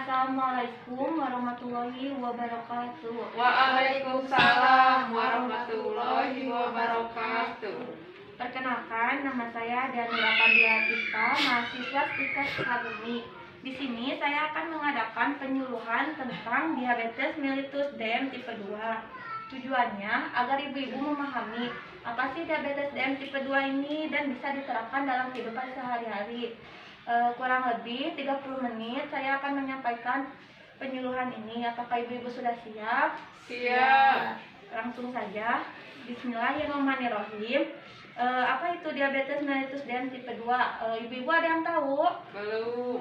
Assalamualaikum warahmatullahi wabarakatuh. Waalaikumsalam warahmatullahi wabarakatuh. Perkenalkan, nama saya Danira Pandiatita, mahasiswa STIKA Sukabumi. Di sini saya akan mengadakan penyuluhan tentang diabetes mellitus DM tipe 2. Tujuannya agar ibu-ibu memahami apa sih diabetes DM tipe 2 ini dan bisa diterapkan dalam kehidupan sehari-hari. Kurang lebih 30 menit saya akan menyampaikan penyuluhan ini. Apakah ibu-ibu sudah siap? Siap. Langsung saja. Bismillahirrahmanirrahim. Apa itu diabetes mellitus DM tipe 2? Ibu-ibu ada yang tahu? Belum.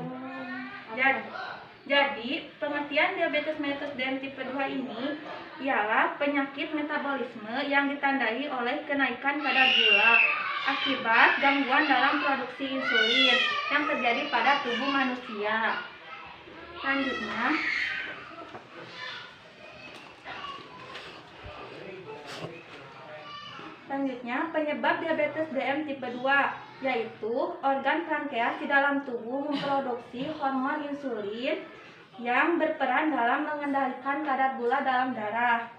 Jadi, pengertian diabetes mellitus DM tipe 2 ini ialah penyakit metabolisme yang ditandai oleh kenaikan kadar gula akibat gangguan dalam produksi insulin yang terjadi pada tubuh manusia. Selanjutnya, penyebab diabetes DM tipe 2 yaitu organ pankreas di dalam tubuh memproduksi hormon insulin yang berperan dalam mengendalikan kadar gula dalam darah.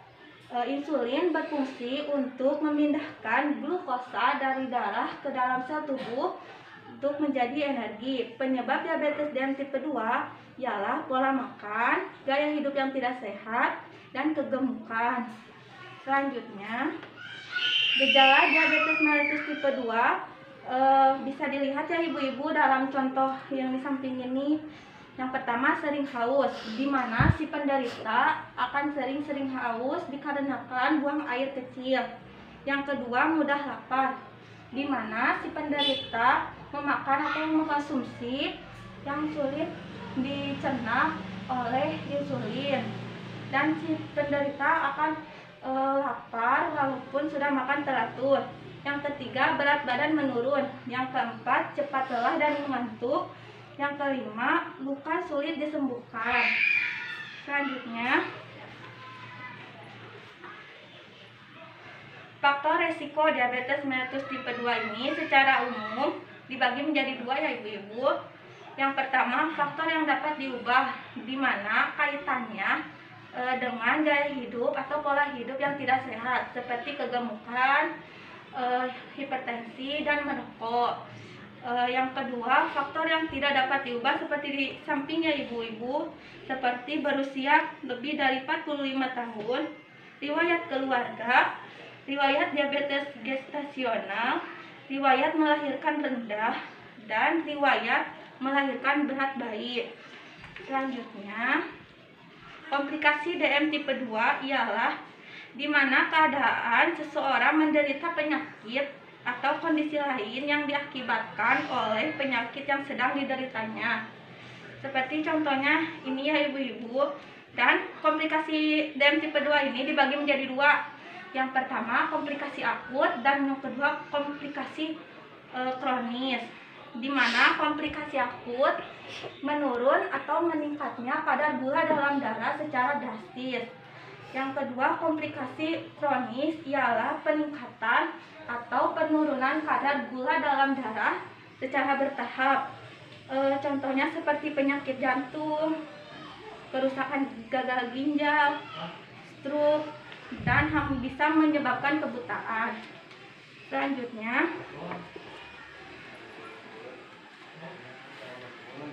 Insulin berfungsi untuk memindahkan glukosa dari darah ke dalam sel tubuh untuk menjadi energi. Penyebab diabetes DM tipe 2 ialah pola makan, gaya hidup yang tidak sehat, dan kegemukan. Selanjutnya, gejala diabetes mellitus tipe 2 bisa dilihat ya ibu-ibu dalam contoh yang di samping ini. Yang pertama, sering haus, di mana si penderita akan sering-sering haus dikarenakan buang air kecil. Yang kedua, mudah lapar, di mana si penderita memakan atau mengkonsumsi yang sulit dicerna oleh insulin. Dan si penderita akan lapar walaupun sudah makan teratur. Yang ketiga, berat badan menurun. Yang keempat, cepat lelah dan mengantuk. Yang kelima, luka sulit disembuhkan. Selanjutnya, faktor resiko diabetes mellitus tipe 2 ini secara umum dibagi menjadi dua ya ibu-ibu. Yang pertama, faktor yang dapat diubah, di mana kaitannya dengan gaya hidup atau pola hidup yang tidak sehat seperti kegemukan, hipertensi, dan merokok. Yang kedua, faktor yang tidak dapat diubah seperti di sampingnya ibu-ibu, seperti berusia lebih dari 45 tahun, riwayat keluarga, riwayat diabetes gestasional, riwayat melahirkan rendah, dan riwayat melahirkan berat bayi. Selanjutnya, komplikasi DM tipe 2 ialah di mana keadaan seseorang menderita penyakit atau kondisi lain yang diakibatkan oleh penyakit yang sedang dideritanya. Seperti contohnya ini ya ibu-ibu. Dan komplikasi DM tipe 2 ini dibagi menjadi dua. Yang pertama, komplikasi akut, dan yang kedua, komplikasi kronis. Di mana komplikasi akut menurun atau meningkatnya kadar gula dalam darah secara drastis. Yang kedua, komplikasi kronis ialah peningkatan atau penurunan kadar gula dalam darah secara bertahap. Contohnya seperti penyakit jantung, kerusakan gagal ginjal, stroke, dan bisa menyebabkan kebutaan. Selanjutnya,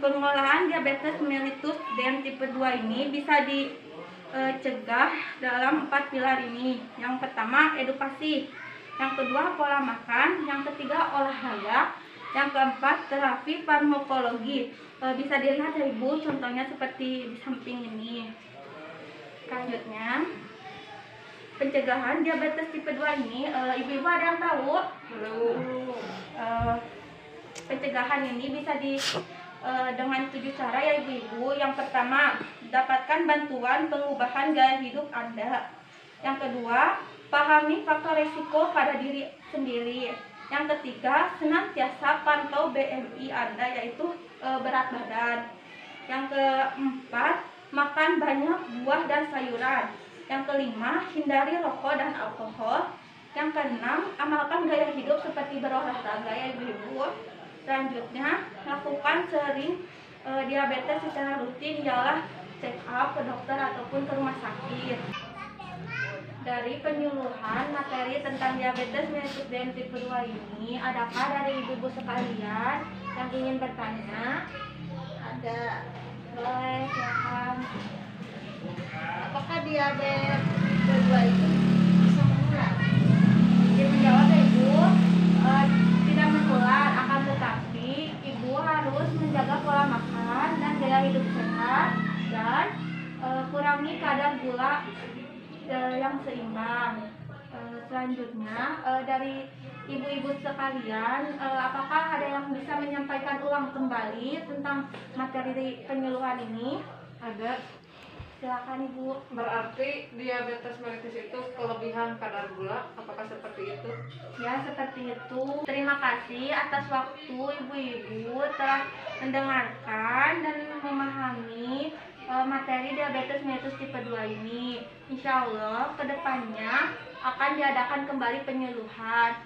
pengolahan diabetes mellitus DM tipe 2 ini bisa dicegah dalam 4 pilar ini. Yang pertama, edukasi. Yang kedua, pola makan. Yang ketiga, olahraga. Yang keempat, terapi farmakologi. Bisa dilihat ya ibu, contohnya seperti di samping ini. Selanjutnya, pencegahan diabetes tipe 2 ini, ibu-ibu ada yang tahu? Belum. Pencegahan ini bisa dengan 7 cara ya ibu-ibu. Yang pertama, dapatkan bantuan pengubahan gaya hidup Anda. Yang kedua, pahami faktor risiko pada diri sendiri. Yang ketiga, senantiasa pantau BMI Anda, yaitu berat badan. Yang keempat, makan banyak buah dan sayuran. Yang kelima, hindari rokok dan alkohol. Yang keenam, amalkan gaya hidup seperti berolahraga ya ibu-ibu. Selanjutnya, lakukan sering diabetes secara rutin ialah check up ke dokter ataupun ke rumah sakit. Dari penyuluhan materi tentang diabetes mellitus tipe 2 ini, adakah dari ibu-ibu sekalian yang ingin bertanya? Ada. Boleh, silakan. Apakah diabetes tipe 2 itu bisa menular? Izin menjawab ya Ibu. Tidak menular, akan tetapi Ibu harus menjaga pola makan dan gaya hidup sehat dan kurangi kadar gula yang seimbang. Selanjutnya dari ibu-ibu sekalian, apakah ada yang bisa menyampaikan ulang kembali tentang materi penyuluhan ini? Ada. Silakan Ibu. Berarti diabetes mellitus itu kelebihan kadar gula, apakah seperti itu? Ya, seperti itu. Terima kasih atas waktu ibu-ibu telah mendengarkan dan memahami materi diabetes mellitus tipe 2 ini. Insya Allah kedepannya akan diadakan kembali penyuluhan.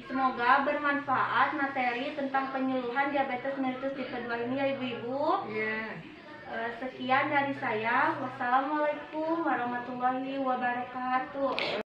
Semoga bermanfaat materi tentang penyuluhan diabetes mellitus tipe 2 ini ya ibu-ibu. Iya. Sekian dari saya. Wassalamualaikum warahmatullahi wabarakatuh.